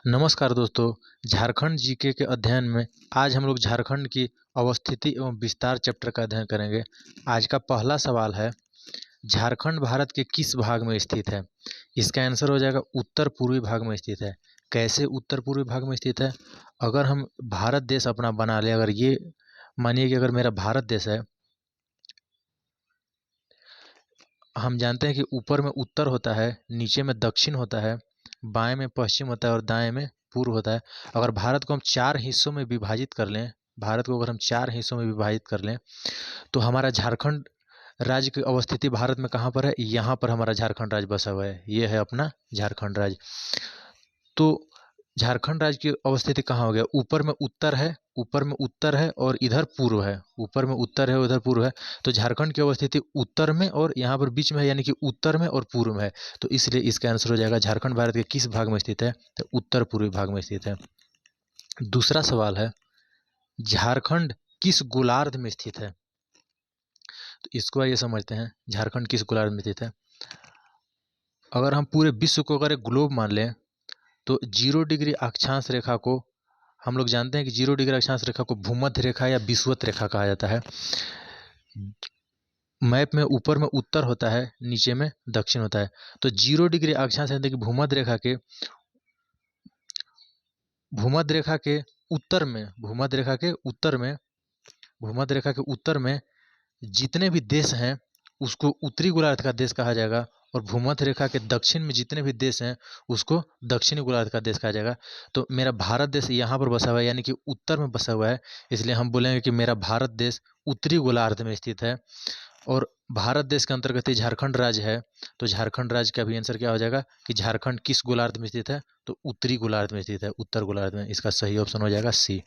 नमस्कार दोस्तों, झारखंड जीके के अध्ययन में आज हम लोग झारखंड की अवस्थिति एवं विस्तार चैप्टर का अध्ययन करेंगे। आज का पहला सवाल है, झारखंड भारत के किस भाग में स्थित है? इसका आंसर हो जाएगा उत्तर पूर्वी भाग में स्थित है। कैसे उत्तर पूर्वी भाग में स्थित है? अगर हम भारत देश अपना बना लें, अगर ये मानिए कि अगर मेरा भारत देश है, हम जानते हैं कि ऊपर में उत्तर होता है, नीचे में दक्षिण होता है, बाएं में पश्चिम होता है और दाएं में पूर्व होता है। अगर भारत को हम चार हिस्सों में विभाजित कर लें, भारत को अगर हम चार हिस्सों में विभाजित कर लें, तो हमारा झारखंड राज्य की अवस्थिति भारत में कहाँ पर है? यहाँ पर हमारा झारखंड राज्य बसा हुआ है। ये है अपना झारखंड राज्य। तो झारखंड राज्य की अवस्थिति कहाँ हो गया? ऊपर में उत्तर है, ऊपर में उत्तर है और इधर पूर्व है। ऊपर में उत्तर है, उधर पूर्व है। तो झारखंड की अवस्थिति उत्तर में और यहाँ पर बीच में है, यानी कि उत्तर में और पूर्व में है। तो इसलिए इसका आंसर हो जाएगा झारखंड भारत के किस भाग में स्थित है? तो उत्तर पूर्वी भाग में स्थित है। दूसरा सवाल है, झारखंड किस गोलार्ध में स्थित है? तो इसको आइए समझते हैं, झारखंड किस गोलार्ध में स्थित है। अगर हम पूरे विश्व को अगर एक ग्लोब मान लें, तो 0 डिग्री अक्षांश रेखा को हम लोग जानते हैं कि 0 डिग्री अक्षांश रेखा को भूमध्य रेखा या विषुवत रेखा कहा जाता है। मैप में ऊपर में उत्तर होता है, नीचे में दक्षिण होता है। तो 0 डिग्री अक्षांश यानी कि भूमध्य रेखा के उत्तर में, भूमध्य रेखा के उत्तर में, भूमध्य रेखा के उत्तर में जितने भी देश हैं उसको उत्तरी गोलार्ध का देश कहा जाएगा, और भूमध्य रेखा के दक्षिण में जितने भी देश हैं उसको दक्षिणी गोलार्ध का देश कहा जाएगा। तो मेरा भारत देश यहाँ पर बसा हुआ है, यानी कि उत्तर में बसा हुआ है, इसलिए हम बोलेंगे कि मेरा भारत देश उत्तरी गोलार्ध में स्थित है। और भारत देश के अंतर्गत ही झारखंड राज्य है, तो झारखंड राज्य का भी आंसर क्या हो जाएगा कि झारखंड किस गोलार्ध में स्थित है? तो उत्तरी गोलार्ध में स्थित है, उत्तर गोलार्ध में। इसका सही ऑप्शन हो जाएगा सी।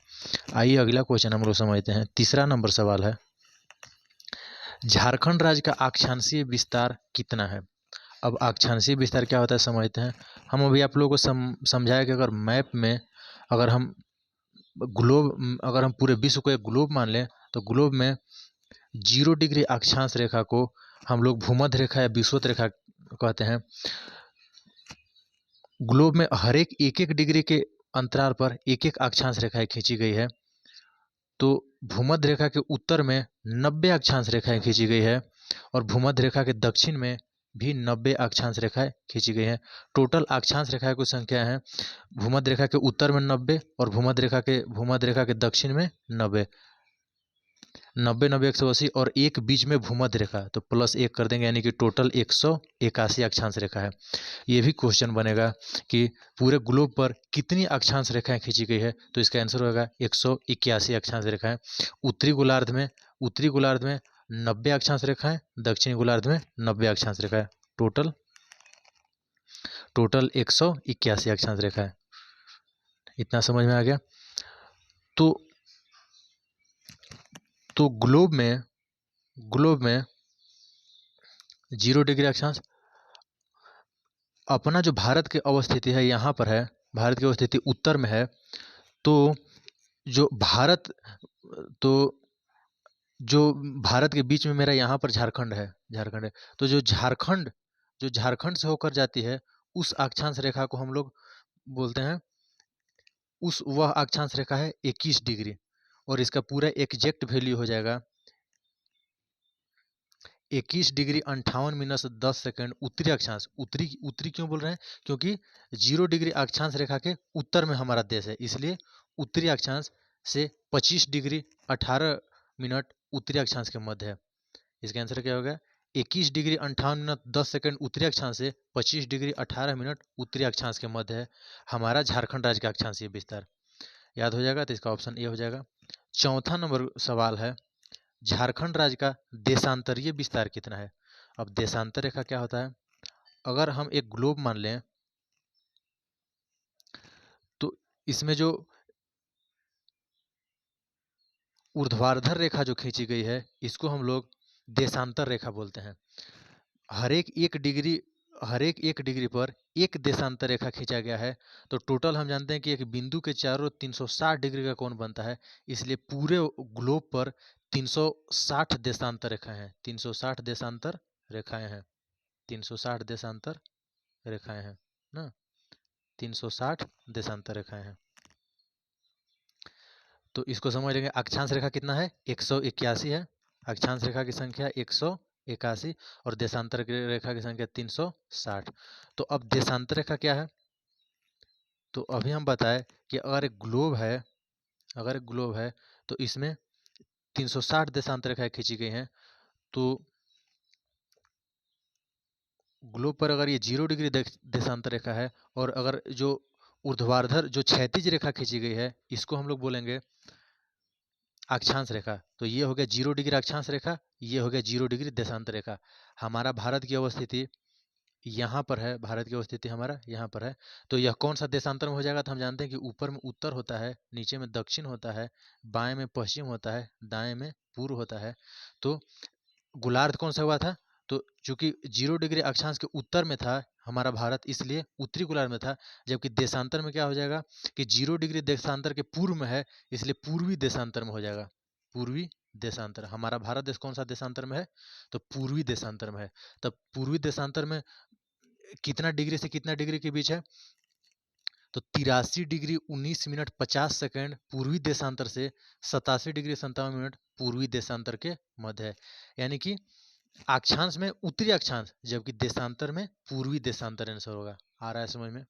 आइए अगला क्वेश्चन हम लोग समझते हैं। तीसरा नंबर सवाल है, झारखंड राज्य का अक्षांशीय विस्तार कितना है? अब अक्षांशीय विस्तार क्या होता है समझते हैं। हम अभी आप लोगों को समझाया कि अगर मैप में अगर हम अगर हम पूरे विश्व को एक ग्लोब मान लें, तो ग्लोब में 0 डिग्री अक्षांश रेखा को हम लोग भूमध्य रेखा या विषुवत रेखा कहते हैं। ग्लोब में हर एक एक डिग्री के अंतराल पर एक एक अक्षांश रेखाएं खींची गई है। तो भूमध्य रेखा के उत्तर में 90 अक्षांश रेखाएं खींची गई है, और भूमध्य रेखा के दक्षिण में भी 90 अक्षांश रेखाएं खींची गई हैं। टोटल अक्षांश रेखाएं की संख्या है, भूमध्य रेखा के उत्तर में 90 और भूमध्य रेखा के दक्षिण में 90। 90 90 180 और एक बीच में भूमध्य रेखा, तो प्लस एक कर देंगे, यानी कि टोटल 181 अक्षांश रेखा है। ये भी क्वेश्चन बनेगा कि पूरे ग्लोब पर कितनी अक्षांश रेखाएं खींची गई है, तो इसका आंसर होगा 181 अक्षांश रेखाएं। उत्तरी गोलार्ध में 90 अक्षांश रेखाएं, दक्षिणी गोलार्ध में 90 अक्षांश रेखाएं, टोटल 181 अक्षांश रेखाएं। इतना समझ में आ गया? तो ग्लोब में 0 डिग्री अक्षांश, अपना जो भारत की अवस्थिति है यहाँ पर है, भारत की अवस्थिति उत्तर में है। तो जो भारत तो जो भारत के बीच में मेरा यहाँ पर झारखंड है। तो जो झारखंड से होकर जाती है, उस अक्षांश रेखा को हम लोग बोलते हैं, वह अक्षांश रेखा है 21 डिग्री, और इसका पूरा एग्जैक्ट वैल्यू हो जाएगा 21 डिग्री 58 मिनट 10 सेकंड उत्तरी अक्षांश। उत्तरी क्यों बोल रहे हैं? क्योंकि 0 डिग्री अक्षांश रेखा के उत्तर में हमारा देश है, इसलिए उत्तरी अक्षांश से 25 डिग्री 18 मिनट उत्तरी अक्षांश के मध्य है। इसका आंसर क्या होगा? 21 डिग्री 58 मिनट 10 सेकंड उत्तरी अक्षांश से 25 डिग्री 18 मिनट उत्तरी अक्षांश के मध्य है हमारा झारखंड राज्य का अक्षांशीय विस्तार। याद हो जाएगा, तो इसका ऑप्शन ए हो जाएगा। चौथा नंबर सवाल है, झारखंड राज्य का देशांतरीय विस्तार कितना है? अब देशांतर रेखा क्या होता है? अगर हम एक ग्लोब मान लें, तो इसमें जो ऊर्ध्वाधर रेखा जो खींची गई है, इसको हम लोग देशांतर रेखा बोलते हैं। हर एक एक डिग्री पर एक देशांतर रेखा खींचा गया है। तो टोटल हम जानते हैं कि एक बिंदु के चारों 360 डिग्री का कोण बनता है, इसलिए पूरे ग्लोब पर 360 देशांतर रेखाएं हैं। 360 देशांतर रेखाएं हैं, 360 देशांतर रेखाएं हैं ना। 360 देशांतर रेखाएं हैं। तो इसको समझ लेंगे। अक्षांश रेखा कितना है? 181 है। अक्षांश रेखा की संख्या 181 और देशांतर रेखा की संख्या 360। तो अब देशांतर रेखा क्या है? तो अभी हम बताए कि अगर एक ग्लोब है तो इसमें 360 देशांतर रेखाएं खींची गई हैं। तो ग्लोब पर अगर ये 0 डिग्री देशांतर रेखा है और अगर जो ऊर्ध्वाधर जो क्षैतिज रेखा खींची गई है इसको हम लोग बोलेंगे अक्षांश रेखा। तो ये हो गया 0 डिग्री अक्षांश रेखा, ये हो गया 0 डिग्री देशांतर रेखा। हमारा भारत की अवस्थिति यहाँ पर है, भारत की अवस्थिति हमारा यहाँ पर है। तो यह कौन सा देशांतर में हो जाएगा? तो हम जानते हैं कि ऊपर में उत्तर होता है, नीचे में दक्षिण होता है, बाएं में पश्चिम होता है, दाएं में पूर्व होता है। तो गोलार्ध कौन सा हुआ था? तो चूंकि 0 डिग्री अक्षांश के उत्तर में था हमारा भारत, इसलिए उत्तरी गोलार्ध में था। जबकि देशांतर में क्या हो जाएगा कि 0 डिग्री देशांतर के पूर्व में है, इसलिए पूर्वी देशांतर में हो जाएगा। पूर्वी देशांतर। हमारा भारत देश कौन सा देशांतर में है? तो पूर्वी देशांतर में है। तब पूर्वी देशांतर में कितना डिग्री से कितना डिग्री के बीच है? तो 83 डिग्री 19 मिनट 50 सेकेंड पूर्वी देशांतर से 87 डिग्री 57 मिनट पूर्वी देशांतर के मध्य है। यानी कि अक्षांश में उत्तरी अक्षांश, जबकि देशांतर में पूर्वी देशांतर आंसर होगा। आ रहा है समझ में?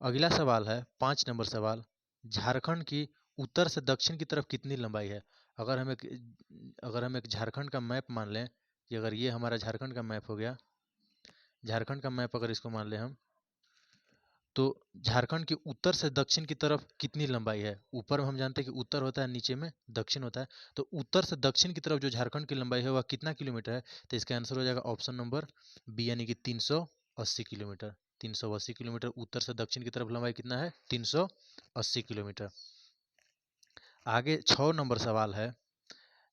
अगला सवाल है 5 नंबर सवाल। झारखंड की उत्तर से दक्षिण की तरफ कितनी लंबाई है? अगर हम एक झारखंड का मैप मान लें कि अगर ये हमारा झारखंड का मैप हो गया, झारखंड का मैप अगर इसको मान लें हम, तो झारखंड के उत्तर से दक्षिण की तरफ कितनी लंबाई है? ऊपर में हम जानते हैं कि उत्तर होता है, नीचे में दक्षिण होता है। तो उत्तर से दक्षिण की तरफ जो झारखंड की लंबाई है वह कितना किलोमीटर है? तो इसका आंसर हो जाएगा ऑप्शन नंबर बी, यानी कि 380 किलोमीटर। 380 किलोमीटर उत्तर से दक्षिण की तरफ लंबाई कितना है? 380 किलोमीटर। आगे 6 नंबर सवाल है।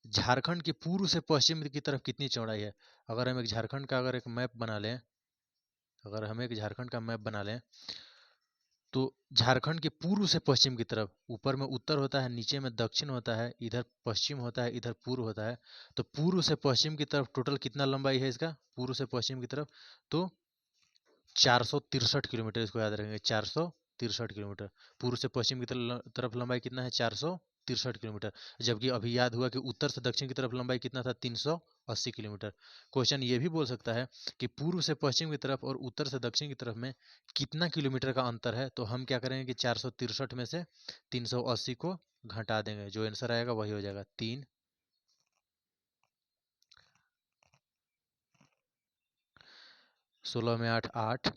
झारखंड के पूर्व से पश्चिम की तरफ कितनी चौड़ाई है? अगर हम एक झारखंड का अगर एक मैप बना लें, अगर हम एक झारखंड का मैप बना लें, तो झारखंड के पूर्व से पश्चिम की तरफ, ऊपर में उत्तर होता है, नीचे में दक्षिण होता है, इधर पश्चिम होता है, इधर पूर्व होता है। तो पूर्व से पश्चिम की तरफ टोटल कितना लंबाई है इसका? पूर्व से पश्चिम की तरफ तो 463 किलोमीटर। इसको याद रखेंगे, 463 किलोमीटर। पूर्व से पश्चिम की तरफ लंबाई कितना है? 463 किलोमीटर। जबकि अभी याद हुआ कि उत्तर से दक्षिण की तरफ लंबाई कितना था? 380 किलोमीटर। क्वेश्चन ये भी बोल सकता है कि पूर्व से पश्चिम की तरफ और उत्तर से दक्षिण की तरफ में कितना किलोमीटर का अंतर है? तो हम क्या करेंगे कि 463 में से 380 को घटा देंगे, जो आंसर आएगा वही हो जाएगा 3। 16 में 8 8,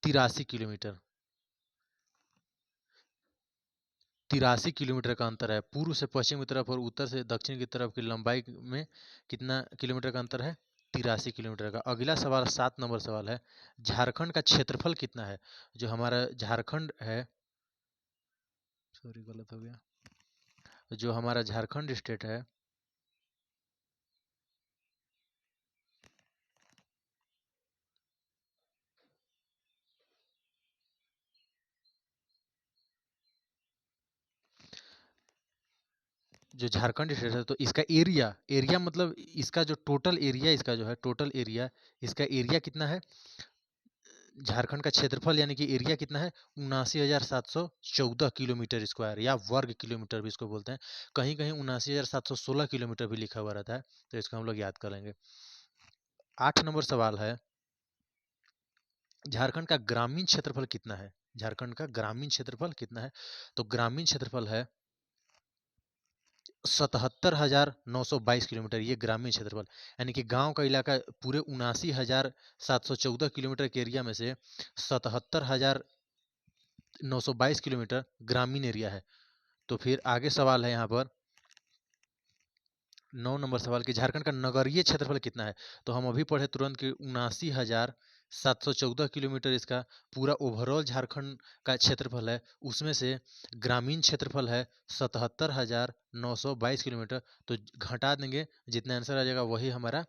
83 किलोमीटर। 83 किलोमीटर का अंतर है पूर्व से पश्चिम की तरफ और उत्तर से दक्षिण की तरफ की लंबाई में। कितना किलोमीटर का अंतर है? 83 किलोमीटर का। अगला सवाल 7 नंबर सवाल है। झारखंड का क्षेत्रफल कितना है? जो हमारा झारखंड है, सॉरी गलत हो गया, जो हमारा झारखंड स्टेट है, जो झारखंड स्टेट है, तो इसका एरिया, एरिया मतलब इसका जो टोटल एरिया, इसका जो है टोटल एरिया, इसका एरिया कितना है? झारखंड का क्षेत्रफल यानी कि एरिया कितना है? 79,714 किलोमीटर स्क्वायर, या वर्ग किलोमीटर भी इसको बोलते हैं। कहीं कहीं 79,716 किलोमीटर भी लिखा हुआ रहता है, तो इसको हम लोग याद कर लेंगे। 8 नंबर सवाल है। झारखंड का ग्रामीण क्षेत्रफल कितना है? झारखंड का ग्रामीण क्षेत्रफल कितना है? तो ग्रामीण क्षेत्रफल है 77,922 किलोमीटर। ये ग्रामीण क्षेत्रफल, यानी कि गांव का इलाका पूरे 79,714 किलोमीटर के एरिया में से 77,922 किलोमीटर ग्रामीण एरिया है। तो फिर आगे सवाल है यहाँ पर 9 नंबर सवाल कि झारखंड का नगरीय क्षेत्रफल कितना है? तो हम अभी पढ़े तुरंत कि 79,714 किलोमीटर इसका पूरा ओवरऑल झारखंड का क्षेत्रफल है। उसमें से ग्रामीण क्षेत्रफल है 77,922 किलोमीटर। तो घटा देंगे, जितना आंसर आ जाएगा वही हमारा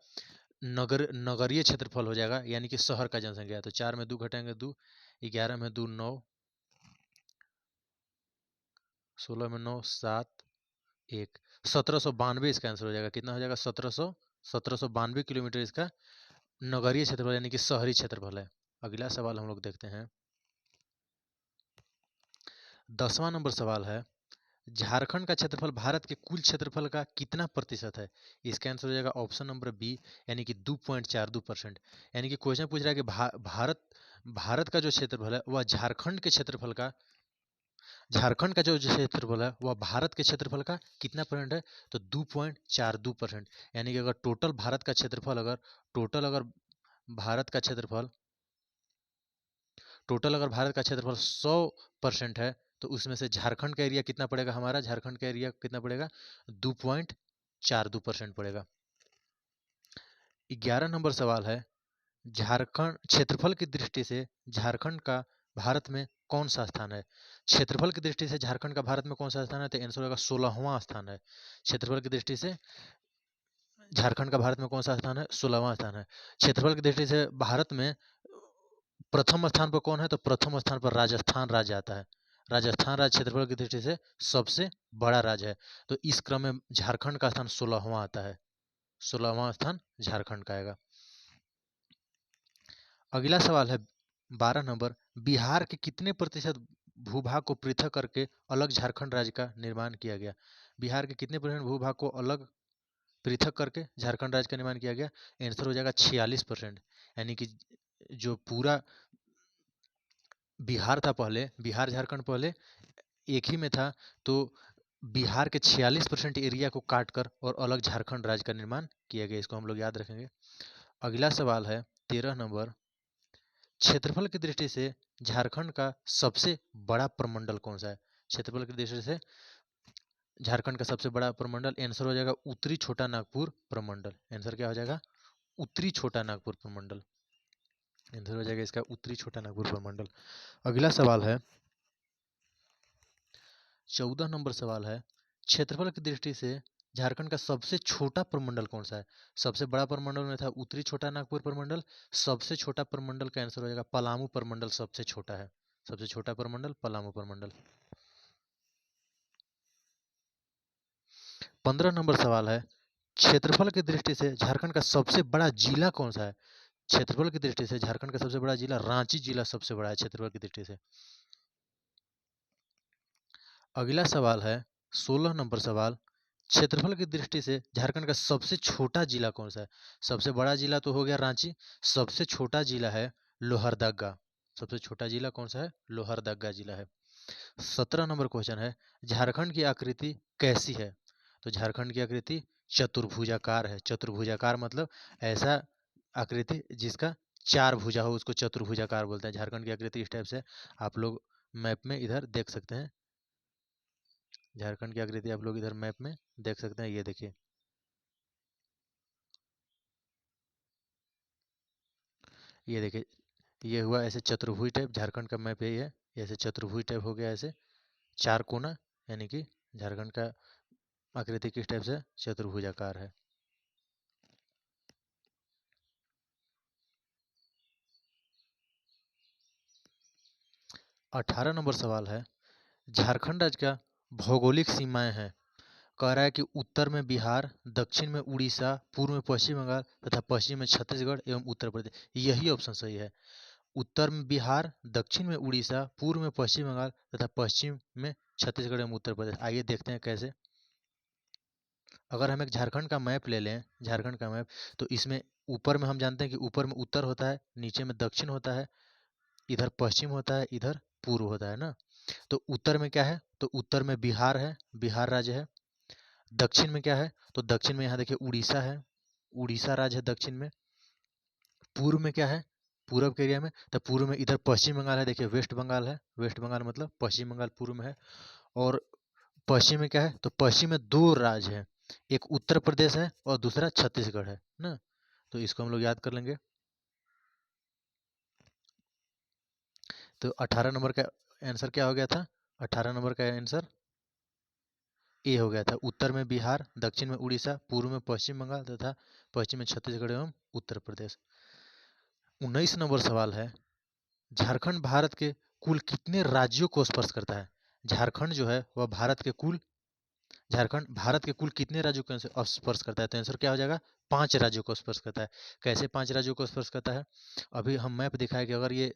नगरीय क्षेत्रफल हो जाएगा, यानी कि शहर का जनसंख्या। तो 4 में 2 घटाएंगे 2, 11 में 2 9, 16 में 9 7, 1, 1792 इसका आंसर हो जाएगा। कितना हो जाएगा? 1792 किलोमीटर इसका नगरीय क्षेत्रफल यानी कि शहरी क्षेत्रफल है। अगला सवाल हम लोग देखते हैं। 10वां नंबर सवाल है, झारखंड का क्षेत्रफल भारत के कुल क्षेत्रफल का कितना प्रतिशत है? इसका आंसर हो जाएगा ऑप्शन नंबर बी, यानी कि 2.42%। यानी कि क्वेश्चन पूछ रहा है कि भारत का जो क्षेत्रफल है वह झारखंड का जो क्षेत्रफल है वह भारत के क्षेत्रफल का कितना परसेंट है? तो 2.42%। यानी कि अगर भारत का क्षेत्रफल भारत का क्षेत्रफल 100% है, तो उसमें से झारखंड का एरिया कितना पड़ेगा? हमारा झारखंड का एरिया कितना पड़ेगा? 2.42% पड़ेगा। 11 नंबर सवाल है, झारखंड क्षेत्रफल की दृष्टि से झारखंड का भारत में कौन सा स्थान है? क्षेत्रफल की दृष्टि से झारखंड का भारत में कौन सा स्थान है? तो आंसर होगा 16वां स्थान है। क्षेत्रफल की दृष्टि से झारखंड का भारत में कौन सा स्थान है? 16वां स्थान है। क्षेत्रफल की दृष्टि से भारत में प्रथम स्थान पर कौन है? तो प्रथम स्थान पर राजस्थान राज्य आता है। राजस्थान राज्य क्षेत्रफल की दृष्टि से सबसे बड़ा राज्य है। तो इस क्रम में झारखंड का स्थान 16वां आता है। 16वां स्थान झारखंड का आएगा। अगला सवाल है 12 नंबर, बिहार के कितने प्रतिशत भूभाग को पृथक करके अलग झारखंड राज्य का निर्माण किया गया? बिहार के कितने परसेंट भूभाग को अलग पृथक करके झारखंड राज्य का निर्माण किया गया? आंसर हो जाएगा 46%। यानी कि जो पूरा बिहार था पहले, बिहार झारखंड पहले एक ही में था, तो बिहार के 46% एरिया को काट कर और अलग झारखंड राज्य का निर्माण किया गया। इसको हम लोग याद रखेंगे। अगला सवाल है 13 नंबर, क्षेत्रफल की दृष्टि से झारखंड का सबसे बड़ा प्रमंडल कौन सा है? क्षेत्रफल की दृष्टि से झारखंड का सबसे बड़ा प्रमंडल, आंसर हो जाएगा उत्तरी छोटा नागपुर प्रमंडल। आंसर क्या हो जाएगा? उत्तरी छोटा नागपुर प्रमंडल। आंसर हो जाएगा इसका उत्तरी छोटा नागपुर प्रमंडल। अगला सवाल है 14 नंबर सवाल है, क्षेत्रफल की दृष्टि से झारखंड का सबसे छोटा प्रमंडल कौन सा है? सबसे बड़ा प्रमंडल में था उत्तरी छोटा नागपुर प्रमंडल, सबसे छोटा प्रमंडल का आंसर हो जाएगा पलामू प्रमंडल सबसे छोटा है। सबसे छोटा प्रमंडल पलामू प्रमंडल। 15 नंबर सवाल है, क्षेत्रफल की दृष्टि से झारखंड का सबसे बड़ा जिला कौन सा है? क्षेत्रफल की दृष्टि से झारखंड का सबसे बड़ा जिला रांची जिला सबसे बड़ा है क्षेत्रफल की दृष्टि से। अगला सवाल है 16 नंबर सवाल, क्षेत्रफल की दृष्टि से झारखंड का सबसे छोटा जिला कौन सा है? सबसे बड़ा जिला तो हो गया रांची, सबसे छोटा जिला है लोहरदगा। सबसे छोटा जिला कौन सा है? लोहरदगा जिला है। 17 नंबर क्वेश्चन है, झारखंड की आकृति कैसी है? तो झारखंड की आकृति चतुर्भुजाकार है। चतुर्भुजाकार मतलब ऐसा आकृति जिसका 4 भुजा हो, उसको चतुर्भुजाकार बोलते हैं। झारखंड की आकृति इस टाइप से आप लोग मैप में इधर देख सकते हैं। झारखंड की आकृति आप लोग इधर मैप में देख सकते हैं। ये देखिए, ये देखिए, ये हुआ ऐसे चतुर्भुज टाइप। झारखंड का मैप यही है, ऐसे चतुर्भुज टाइप हो गया, ऐसे 4 कोना। यानी कि झारखंड का आकृति किस टाइप से? चतुर्भुजाकार है। 18 नंबर सवाल है, झारखंड राज्य का भौगोलिक सीमाएं हैं। कह रहा है कि उत्तर में बिहार, दक्षिण में उड़ीसा, पूर्व में पश्चिम बंगाल तथा पश्चिम में छत्तीसगढ़ एवं उत्तर प्रदेश। यही ऑप्शन सही है। उत्तर में बिहार, दक्षिण में उड़ीसा, पूर्व में पश्चिम बंगाल तथा पश्चिम में छत्तीसगढ़ एवं उत्तर प्रदेश। आइए देखते हैं कैसे। अगर हम एक झारखंड का मैप ले लें, झारखंड का मैप, तो इसमें ऊपर में हम जानते हैं कि ऊपर में उत्तर होता है, नीचे में दक्षिण होता है, इधर पश्चिम होता है, इधर पूर्व होता है ना। तो उत्तर में क्या है? तो उत्तर में बिहार है, बिहार राज्य है। दक्षिण में क्या है? तो दक्षिण में यहाँ देखिए उड़ीसा है, उड़ीसा राज्य है दक्षिण में। पूर्व में क्या है? पूर्व के एरिया में, तो पूर्व में इधर पश्चिम बंगाल है, देखिए वेस्ट बंगाल है। वेस्ट बंगाल मतलब पश्चिम बंगाल पूर्व में है। और पश्चिम में क्या है? तो पश्चिम में 2 राज्य है, एक उत्तर प्रदेश है और दूसरा छत्तीसगढ़ है ना। तो इसको हम लोग याद कर लेंगे। तो 18 नंबर का आंसर क्या हो गया था? 18 नंबर का आंसर ए हो गया था। उत्तर में बिहार, दक्षिण में उड़ीसा, पूर्व में पश्चिम बंगाल तथा पश्चिम में छत्तीसगढ़ एवं उत्तर प्रदेश। 19 नंबर सवाल है, झारखंड भारत के कुल कितने राज्यों को स्पर्श करता है? झारखंड जो है वह भारत के कुल झारखंड भारत के कुल कितने राज्यों को स्पर्श करता है? तो आंसर क्या हो जाएगा? 5 राज्यों को स्पर्श करता है। कैसे 5 राज्यों को स्पर्श करता है? अभी हम मैप दिखाए कि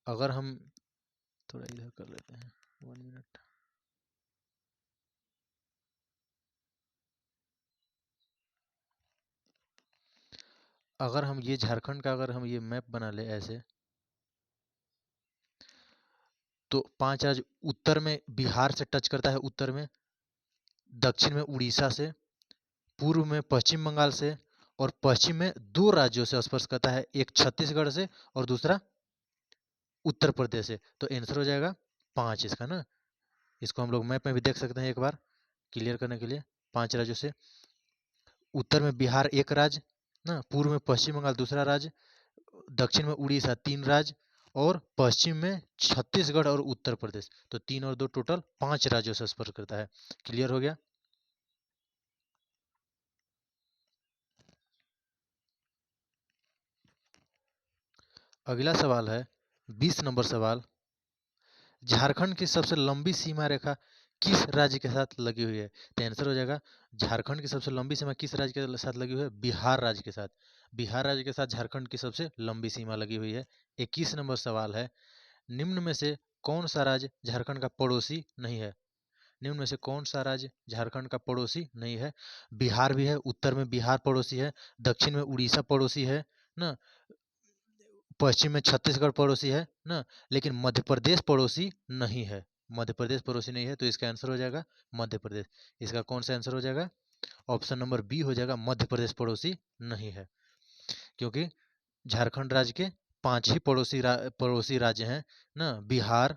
अगर हम थोड़ा इधर कर लेते हैं, 1 मिनट। अगर हम ये झारखंड का अगर हम ये मैप बना ले ऐसे, तो 5 राज्य उत्तर में बिहार से टच करता है, उत्तर में, दक्षिण में उड़ीसा से, पूर्व में पश्चिम बंगाल से, और पश्चिम में 2 राज्यों से स्पर्श करता है, एक छत्तीसगढ़ से और दूसरा उत्तर प्रदेश से। तो आंसर हो जाएगा 5 इसका ना। इसको हम लोग मैप में भी देख सकते हैं एक बार क्लियर करने के लिए। 5 राज्यों से, उत्तर में बिहार एक राज्य ना, पूर्व में पश्चिम बंगाल दूसरा राज्य, दक्षिण में उड़ीसा 3 राज्य, और पश्चिम में छत्तीसगढ़ और उत्तर प्रदेश। तो 3 और 2 टोटल 5 राज्यों से स्पर्श करता है। क्लियर हो गया? अगला सवाल है 20 नंबर सवाल। झारखंड की सबसे लंबी सीमा रेखा किस राज्य के साथ लगी हुई है? तो आंसर हो जाएगा, झारखंड की सबसे लंबी सीमा किस राज्य के साथ लगी हुई है? बिहार राज्य के साथ। बिहार राज्य के साथ झारखंड की सबसे लंबी सीमा लगी हुई है। 21 नंबर सवाल है, निम्न में से कौन सा राज्य झारखंड का पड़ोसी नहीं है? निम्न में से कौन सा राज्य झारखंड का पड़ोसी नहीं है? बिहार भी है, उत्तर में बिहार पड़ोसी है, दक्षिण में उड़ीसा पड़ोसी है ना, पश्चिम में छत्तीसगढ़ पड़ोसी है ना, लेकिन मध्य प्रदेश पड़ोसी नहीं है। मध्य प्रदेश पड़ोसी नहीं है, तो इसका आंसर हो जाएगा मध्य प्रदेश। इसका कौन सा आंसर हो जाएगा? ऑप्शन नंबर बी हो जाएगा, मध्य प्रदेश पड़ोसी नहीं है। क्योंकि झारखंड राज्य के 5 ही पड़ोसी राज्य हैं ना, बिहार,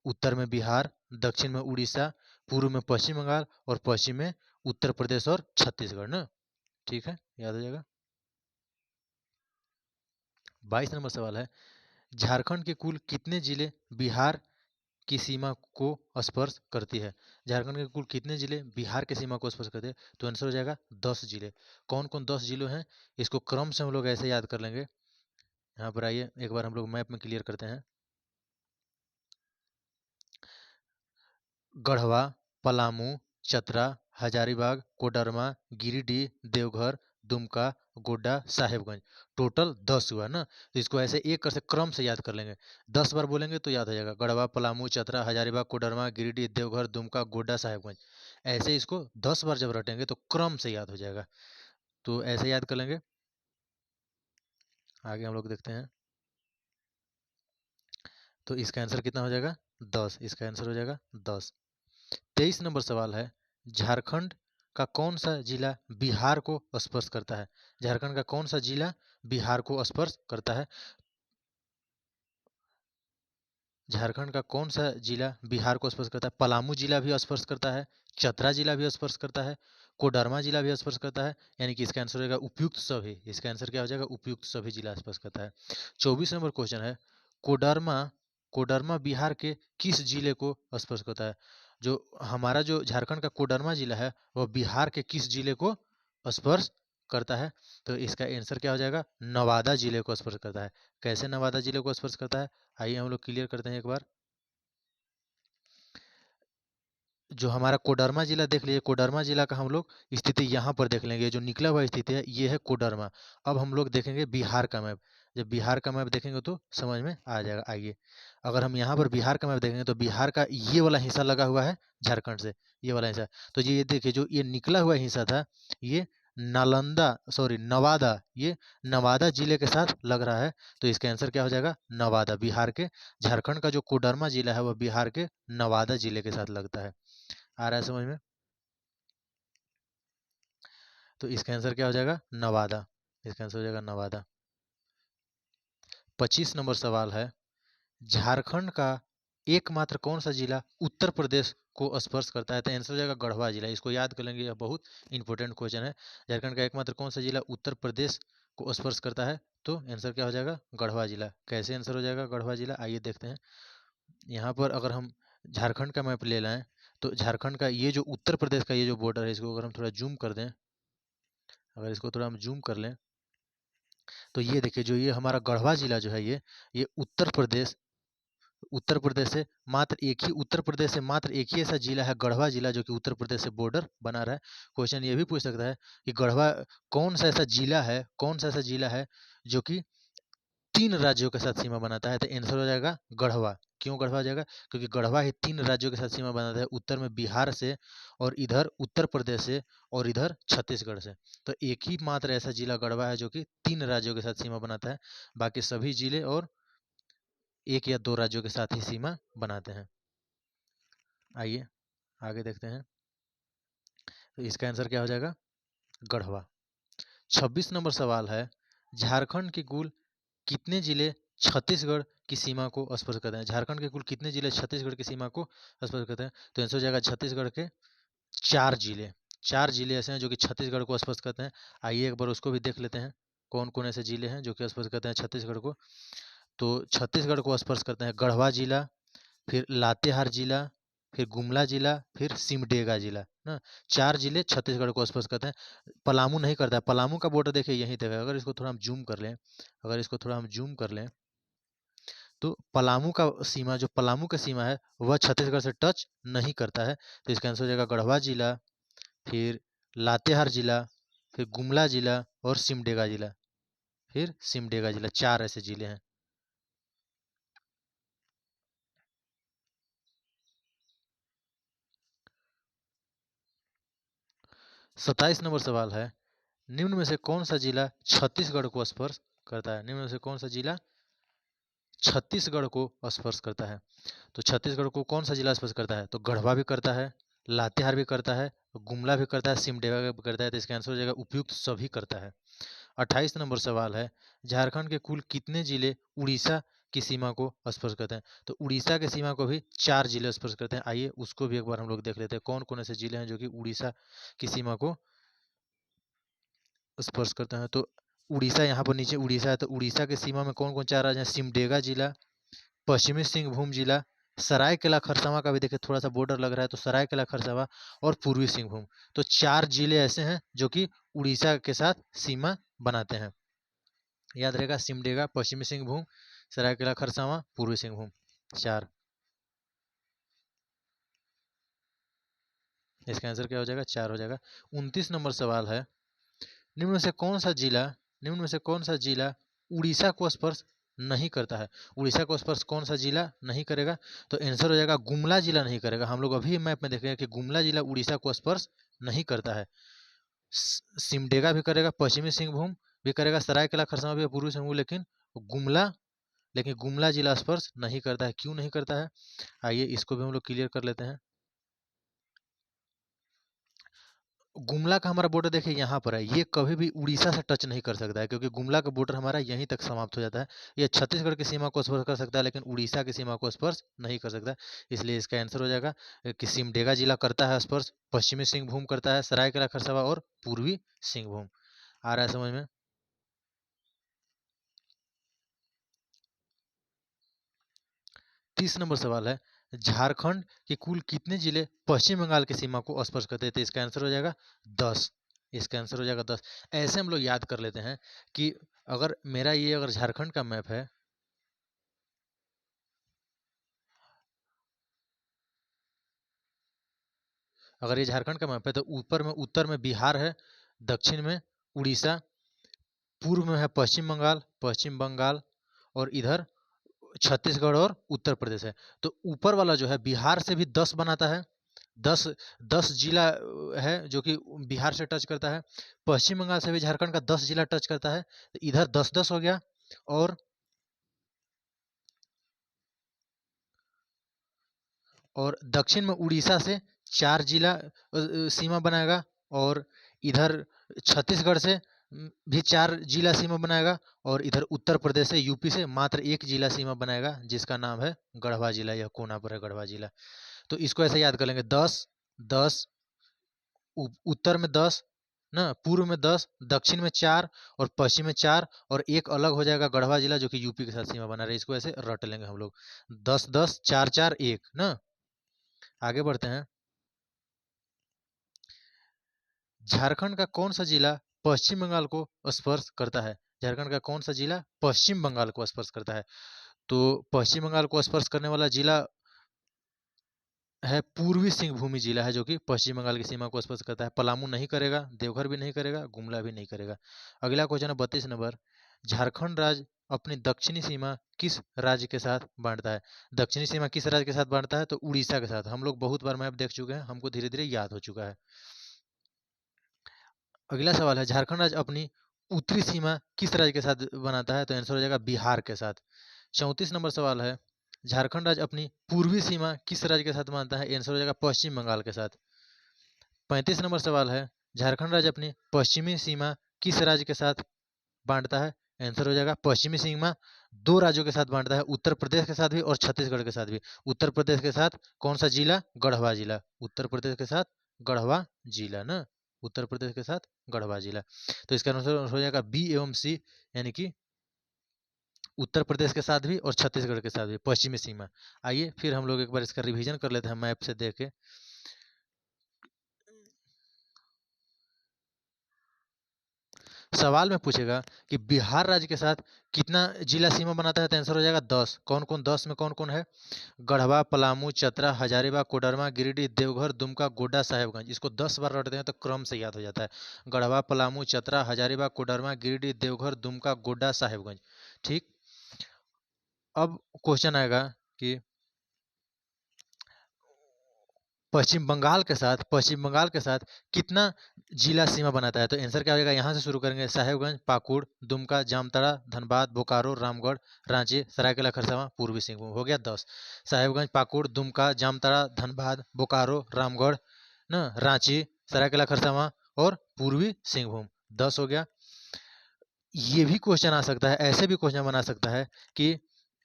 उत्तर में बिहार, दक्षिण में उड़ीसा, पूर्व में पश्चिम बंगाल, और पश्चिम में उत्तर प्रदेश और छत्तीसगढ़ ना। ठीक है, याद हो जाएगा। 22 नंबर सवाल है, झारखंड के कुल कितने जिले बिहार की सीमा को स्पर्श करती है? झारखंड के कुल कितने जिले बिहार की सीमा को स्पर्श करते हैं? तो आंसर हो जाएगा 10 जिले। कौन कौन 10 जिले हैं? इसको क्रम से हम लोग ऐसे याद कर लेंगे। यहाँ पर आइए एक बार हम लोग मैप में क्लियर करते हैं। गढ़वा, पलामू, चतरा, हजारीबाग, कोडरमा, गिरिडीह, देवघर, दुमका, गोड्डा, साहेबगंज। टोटल 10 हुआ ना। तो इसको ऐसे एक कर से क्रम से याद कर लेंगे। 10 बार बोलेंगे तो याद हो जाएगा, गढ़वा, पलामू, चतरा, हजारीबाग, कोडरमा, गिरिडीह, देवघर, दुमका, गोड्डा, साहेबगंज। ऐसे इसको 10 बार जब रटेंगे तो क्रम से याद हो जाएगा। तो ऐसे याद कर लेंगे। आगे हम लोग देखते हैं। तो इसका आंसर कितना हो जाएगा? 10। इसका आंसर हो जाएगा 10। 23 नंबर सवाल है, झारखंड का कौन सा जिला बिहार को स्पर्श करता है? झारखंड का कौन सा जिला बिहार को स्पर्श करता है? झारखंड का कौन सा जिला बिहार को स्पर्श करता है? पलामू जिला भी स्पर्श करता है, चतरा जिला भी स्पर्श करता है, कोडरमा जिला भी स्पर्श करता है। यानी कि इसका आंसर हो जाएगा उपयुक्त सभी। इसका आंसर क्या हो जाएगा? उपयुक्त सभी जिला स्पर्श करता है। 24 नंबर क्वेश्चन है, कोडरमा कोडरमा बिहार के किस जिले को स्पर्श करता है? जो हमारा जो झारखंड का कोडरमा जिला है वह बिहार के किस जिले को स्पर्श करता है? तो इसका आंसर क्या हो जाएगा? नवादा जिले को स्पर्श करता है। कैसे नवादा जिले को स्पर्श करता है? आइए हम लोग क्लियर करते हैं एक बार। जो हमारा कोडरमा जिला देख लीजिए, कोडरमा जिला का हम लोग स्थिति यहाँ पर देख लेंगे। जो निकला हुआ स्थिति है ये है कोडरमा। अब हम लोग देखेंगे बिहार का मैप। जब बिहार का मैप देखेंगे तो समझ में आ जाएगा। आइए, अगर हम यहाँ पर बिहार का मैप देखेंगे तो बिहार का ये वाला हिस्सा लगा हुआ है झारखंड से, ये वाला हिस्सा। तो ये देखिए, जो ये निकला हुआ हिस्सा था ये नवादा, ये नवादा जिले के साथ लग रहा है। तो इसका आंसर क्या हो जाएगा? नवादा। बिहार के झारखंड का जो कोडरमा जिला है वह बिहार के नवादा जिले के साथ लगता है। आ रहा है समझ में? तो इसका आंसर क्या हो जाएगा? नवादा। इसका आंसर हो जाएगा नवादा। 25 नंबर सवाल है, झारखंड का एकमात्र कौन सा जिला उत्तर प्रदेश को स्पर्श करता है? तो आंसर हो जाएगा गढ़वा जिला। इसको याद कर लेंगे, यह बहुत इंपॉर्टेंट क्वेश्चन है। झारखंड का एकमात्र कौन सा जिला उत्तर प्रदेश को स्पर्श करता है? तो आंसर क्या हो जाएगा? गढ़वा जिला। कैसे आंसर हो जाएगा गढ़वा जिला? आइए देखते हैं। यहाँ पर अगर हम झारखंड का मैप ले लाएं तो झारखंड का ये जो उत्तर प्रदेश का ये जो बॉर्डर है, इसको अगर हम थोड़ा जूम कर दें, अगर इसको थोड़ा हम जूम कर लें तो ये देखिए, जो ये हमारा गढ़वा जिला जो है ये उत्तर प्रदेश उत्तर प्रदेश से मात्र एक ही उत्तर प्रदेश से मात्र एक ही ऐसा जिला है गढ़वा जिला जो कि उत्तर प्रदेश से बॉर्डर बना रहा है। क्वेश्चन ये भी पूछ सकता है कि गढ़वा कौन सा ऐसा जिला है, कौन सा ऐसा जिला है जो कि 3 राज्यों के साथ सीमा बनाता है, तो आंसर हो जाएगा गढ़वा। क्यों गढ़वा हो जाएगा? क्योंकि गढ़वा ही 3 राज्यों के साथ सीमा बनाता है, उत्तर में बिहार से और इधर उत्तर प्रदेश से और इधर छत्तीसगढ़ से। तो एक ही मात्र ऐसा जिला गढ़वा है जो कि 3 राज्यों के साथ सीमा बनाता है, बाकी सभी जिले और 1 या 2 राज्यों के साथ ही सीमा बनाते हैं। आइए आगे देखते हैं, तो इसका आंसर क्या हो जाएगा? गढ़वा। 26 नंबर सवाल है, झारखंड के कुल कितने जिले छत्तीसगढ़ की सीमा को स्पर्श करते हैं? झारखंड के कुल कितने जिले छत्तीसगढ़ की सीमा को स्पर्श करते हैं? तो आंसर हो जाएगा छत्तीसगढ़ के 4 जिले। 4 जिले ऐसे हैं जो कि छत्तीसगढ़ को स्पर्श करते हैं। आइए एक बार उसको भी देख लेते हैं, कौन कौन ऐसे जिले हैं जो कि स्पर्श करते हैं छत्तीसगढ़ को। तो छत्तीसगढ़ को स्पर्श करते हैं गढ़वा जिला, फिर लातेहार जिला, फिर गुमला जिला, फिर सिमडेगा जिला ना। 4 जिले छत्तीसगढ़ को स्पर्श करते हैं। पलामू नहीं करता है। पलामू का बॉर्डर देखिए यहीं तक है। अगर इसको थोड़ा हम जूम कर लें, अगर इसको थोड़ा हम जूम कर लें, तो पलामू का सीमा, जो पलामू का सीमा है वह छत्तीसगढ़ से टच नहीं करता है। तो इसका आंसर हो जाएगा गढ़वा जिला, फिर लातेहार जिला, फिर गुमला जिला और सिमडेगा जिला, फिर सिमडेगा जिला। 4 ऐसे जिले हैं। 27 नंबर सवाल है, निम्न में से कौन सा जिला छत्तीसगढ़ को स्पर्श करता है? निम्न में से कौन सा जिला छत्तीसगढ़ को स्पर्श करता है? तो छत्तीसगढ़ को कौन सा जिला स्पर्श करता है? तो गढ़वा भी करता है, लातेहार भी करता है, गुमला भी करता है, सिमडेगा भी करता है। तो इसका आंसर हो जाएगा उपयुक्त सभी करता है। 28 नंबर सवाल है, झारखंड के कुल कितने जिले उड़ीसा की सीमा को स्पर्श करते हैं? तो उड़ीसा की सीमा को भी 4 जिले स्पर्श करते हैं। आइए उसको भी एक बार हम लोग देख लेते हैं, कौन कौन ऐसे जिले हैं जो कि उड़ीसा की सीमा को स्पर्श करते हैं। तो उड़ीसा, यहाँ पर नीचे उड़ीसा है, तो उड़ीसा की सीमा में कौन कौन 4 राज्य हैं? सिमडेगा जिला, पश्चिमी सिंहभूम जिला, सरायकेला खरसावां का भी देखिए थोड़ा सा बॉर्डर लग रहा है, तो सरायकेला खरसावां और पूर्वी सिंहभूम। तो 4 जिले ऐसे हैं जो कि उड़ीसा के साथ सीमा बनाते हैं। याद रहेगा, सिमडेगा, पश्चिमी सिंहभूम, सरायकेला खरसावां, पूर्वी सिंहभूम, 4। इसका आंसर क्या हो जाएगा? 4 हो जाएगा। 29 नंबर सवाल है, निम्न में से कौन सा जिला, निम्न में से कौन सा जिला उड़ीसा को स्पर्श नहीं करता है? उड़ीसा को स्पर्श कौन सा जिला नहीं करेगा? तो आंसर हो जाएगा गुमला जिला नहीं करेगा। हम लोग अभी मैप में देखेंगे कि गुमला जिला उड़ीसा को स्पर्श नहीं करता है। सिमडेगा भी करेगा, पश्चिमी सिंहभूम भी करेगा, सरायकेला खरसावां भी, पूर्वी सिंहभूम, गुमला लेकिन गुमला जिला स्पर्श नहीं करता है। क्यों नहीं करता है? आइए इसको भी हम लोग क्लियर कर लेते हैं। गुमला का हमारा बॉर्डर देखिए यहाँ पर है, ये कभी भी उड़ीसा से टच नहीं कर सकता है, क्योंकि गुमला का बॉर्डर हमारा यहीं तक समाप्त हो जाता है। ये छत्तीसगढ़ की सीमा को स्पर्श कर सकता है, लेकिन उड़ीसा की सीमा को स्पर्श नहीं कर सकता। इसलिए इसका आंसर हो जाएगा कि सिमडेगा जिला करता है स्पर्श, पश्चिमी सिंहभूम करता है, सरायकेला खरसावां और पूर्वी सिंहभूम। आ रहा है समझ में? 30 नंबर सवाल है, झारखंड के कुल कितने जिले पश्चिम बंगाल की सीमा को स्पर्श करते हैं? तो इसका आंसर हो जाएगा 10। इसका आंसर हो जाएगा 10। ऐसे हम लोग याद कर लेते हैं कि अगर मेरा ये अगर झारखंड का मैप है, अगर ये झारखंड का मैप है, तो ऊपर में उत्तर में बिहार है, दक्षिण में उड़ीसा, पूर्व में है पश्चिम बंगाल और इधर छत्तीसगढ़ और उत्तर प्रदेश है। तो ऊपर वाला जो है बिहार से भी 10 बनाता है। 10 10 जिला है जो कि बिहार से टच करता है। पश्चिम बंगाल से भी झारखंड का 10 जिला टच करता है, तो इधर 10-10 हो गया। और दक्षिण में उड़ीसा से 4 जिला सीमा बनाएगा, और इधर छत्तीसगढ़ से भी 4 जिला सीमा बनाएगा, और इधर उत्तर प्रदेश से, यूपी से मात्र 1 जिला सीमा बनाएगा, जिसका नाम है गढ़वा जिला। यह कोना पर है गढ़वा जिला। तो इसको ऐसे याद कर लेंगे, 10 10, उत्तर में 10 ना, पूर्व में 10, दक्षिण में 4 और पश्चिम में 4, और एक अलग हो जाएगा गढ़वा जिला जो कि यूपी के साथ सीमा बना रहा है। इसको ऐसे रट लेंगे हम लोग, 10-10, 4-4-1 ना। आगे बढ़ते हैं, झारखंड का कौन सा जिला पश्चिम बंगाल को स्पर्श करता है? झारखंड का कौन सा जिला पश्चिम बंगाल को स्पर्श करता है? तो पश्चिम बंगाल को स्पर्श करने वाला जिला है पूर्वी सिंहभूमि जिला है, जो कि पश्चिम बंगाल की सीमा को स्पर्श करता है। पलामू नहीं करेगा, देवघर भी नहीं करेगा, गुमला भी नहीं करेगा। अगला क्वेश्चन है 32 नंबर। झारखंड राज्य अपनी दक्षिणी सीमा किस राज्य के साथ बांटता है? दक्षिणी सीमा किस राज्य के साथ बांटता है? तो उड़ीसा के साथ। हम लोग बहुत बार मैप देख चुके हैं, हमको धीरे धीरे याद हो चुका है। अगला सवाल है, झारखंड राज्य अपनी उत्तरी सीमा किस राज्य के साथ बनाता है? तो आंसर हो जाएगा बिहार के साथ। 34 नंबर सवाल है, झारखंड राज्य अपनी पूर्वी सीमा किस राज्य के साथ मानता है? आंसर हो जाएगा पश्चिम बंगाल के साथ। 35 नंबर सवाल है, झारखंड राज्य अपनी पश्चिमी सीमा किस राज्य के साथ बांटता है? आंसर हो जाएगा पश्चिमी सीमा दो राज्यों के साथ बांटता है, उत्तर प्रदेश के साथ भी और छत्तीसगढ़ के साथ भी। उत्तर प्रदेश के साथ कौन सा जिला? गढ़वा जिला। उत्तर प्रदेश के साथ गढ़वा जिला ना, उत्तर प्रदेश के साथ गढ़वा जिला। तो इसका आंसर हो जाएगा बी एवं सी, यानी कि उत्तर प्रदेश के साथ भी और छत्तीसगढ़ के साथ भी पश्चिमी सीमा। आइए फिर हम लोग एक बार इसका रिवीजन कर लेते हैं मैप से देख के। सवाल में पूछेगा कि बिहार राज्य के साथ कितना जिला सीमा बनाता है? तो आंसर हो जाएगा 10। कौन कौन 10 में कौन कौन है? गढ़वा, पलामू, चतरा, हजारीबाग, कोडरमा, गिरिडीह, देवघर, दुमका, गोड्डा, साहेबगंज। इसको 10 बार रटते हैं तो क्रम से याद हो जाता है। गढ़वा, पलामू, चतरा, हजारीबाग, कोडरमा, गिरिडीह, देवघर, दुमका, गोड्डा, साहेबगंज। ठीक। अब क्वेश्चन आएगा कि पश्चिम बंगाल के साथ कितना जिला सीमा बनाता है? तो आंसर क्या हो जाएगा? यहाँ से शुरू करेंगे, साहेबगंज, पाकुड़, दुमका, जामताड़ा, धनबाद, बोकारो, रामगढ़, रांची, सरायकेला खरसावां, पूर्वी सिंहभूम। हो गया 10। साहेबगंज, पाकुड़, दुमका, जामताड़ा, धनबाद, बोकारो, रामगढ़ ना, रांची, सरायकेला खरसावां और पूर्वी सिंहभूम। 10 हो गया। ये भी क्वेश्चन आ सकता है, ऐसे भी क्वेश्चन बना सकता है कि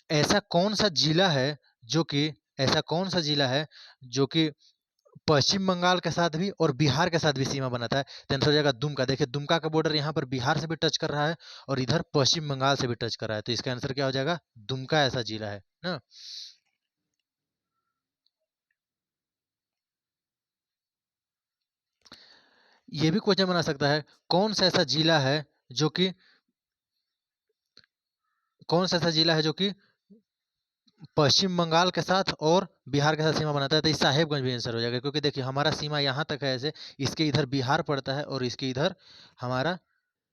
ऐसा कौन सा जिला है जो कि ऐसा कौन सा जिला है जो कि पश्चिम बंगाल के साथ भी और बिहार के साथ भी सीमा बनाता है? तो आंसर हो जाएगा दुमका। देखिए दुमका का बॉर्डर यहाँ पर बिहार से भी टच कर रहा है और इधर पश्चिम बंगाल से भी टच कर रहा है, तो इसका आंसर क्या हो जाएगा? दुमका ऐसा जिला है ना। ये भी क्वेश्चन बना सकता है, कौन सा ऐसा जिला है जो कि कौन सा ऐसा जिला है जो कि पश्चिम बंगाल के साथ और बिहार के साथ सीमा बनाता है? तो इस साहेबगंज भी आंसर हो जाएगा, क्योंकि देखिए हमारा सीमा यहाँ तक है ऐसे, इसके इधर बिहार पड़ता है और इसके इधर हमारा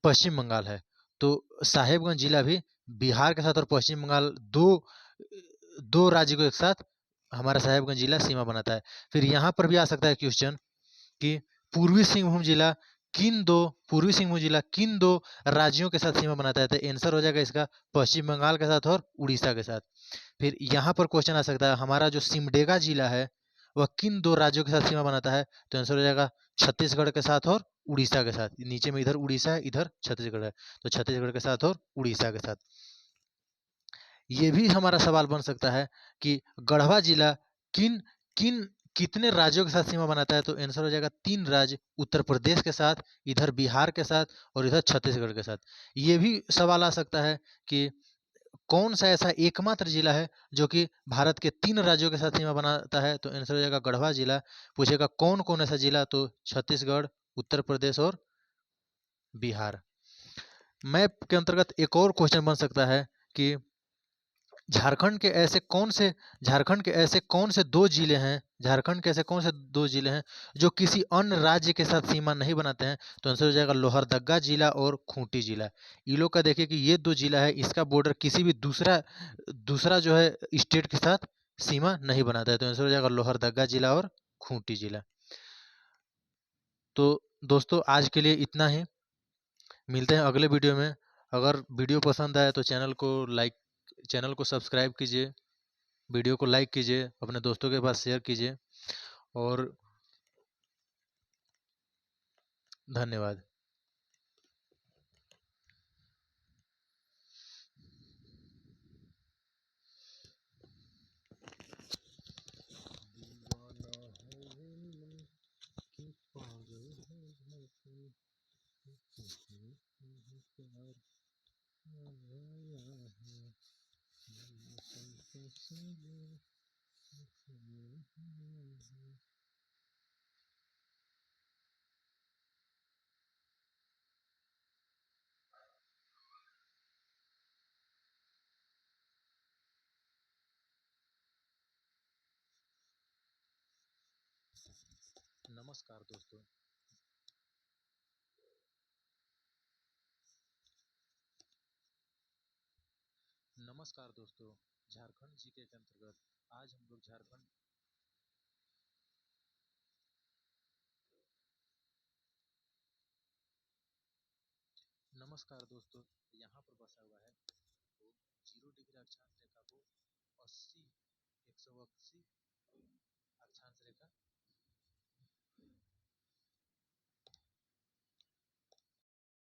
पश्चिम बंगाल है। तो साहेबगंज जिला भी बिहार के साथ और पश्चिम बंगाल दो दो राज्य को एक साथ हमारा साहेबगंज जिला सीमा बनाता है। फिर यहाँ पर भी आ सकता है क्वेश्चन कि पूर्वी सिंहभूम जिला पूर्वी सिंहभूम जिला किन दो राज्यों के साथ सीमा बनाता है? तो आंसर हो जाएगा इसका पश्चिम बंगाल के साथ और उड़ीसा के साथ। फिर यहाँ पर क्वेश्चन आ सकता है, हमारा जो सिमडेगा जिला है वह किन दो राज्यों के साथ सीमा बनाता है? तो आंसर हो जाएगा छत्तीसगढ़ के साथ और उड़ीसा के साथ। नीचे में इधर उड़ीसा है, इधर छत्तीसगढ़ है, तो छत्तीसगढ़ के साथ और उड़ीसा के साथ। ये भी हमारा सवाल बन सकता है कि गढ़वा जिला किन किन कितने राज्यों के साथ सीमा बनाता है? तो आंसर हो जाएगा 3 राज्य, उत्तर प्रदेश के साथ, इधर बिहार के साथ और इधर छत्तीसगढ़ के साथ। ये भी सवाल आ सकता है कि कौन सा ऐसा एकमात्र जिला है जो कि भारत के 3 राज्यों के साथ सीमा बनाता है? तो आंसर हो जाएगा गढ़वा जिला। पूछेगा कौन कौन ऐसा जिला? तो छत्तीसगढ़, उत्तर प्रदेश और बिहार। मैप के अंतर्गत एक और क्वेश्चन बन सकता है कि झारखंड के ऐसे कौन से झारखंड के ऐसे कौन से दो जिले हैं झारखंड के ऐसे कौन से दो जिले हैं जो किसी अन्य राज्य के साथ सीमा नहीं बनाते हैं? तो आंसर हो जाएगा लोहरदग्गा जिला और खूंटी जिला। इन लोग का देखिए कि ये दो जिला है, इसका बॉर्डर किसी भी दूसरा दूसरा जो है स्टेट के साथ सीमा नहीं बनाता है, तो आंसर हो जाएगा लोहरदग्गा जिला और खूंटी जिला। तो दोस्तों आज के लिए इतना ही, मिलते हैं अगले वीडियो में। अगर वीडियो पसंद आए तो चैनल को सब्सक्राइब कीजिए, वीडियो को लाइक कीजिए, अपने दोस्तों के पास शेयर कीजिए और धन्यवाद। नमस्कार दोस्तों। नमस्कार दोस्तों। झारखंड जीके के अंतर्गत आज हम लोग झारखंड नमस्कार दोस्तों। यहाँ पर बसा हुआ है वो 0 डिग्री अक्षांश रेखा को 180 अक्षांश रेखा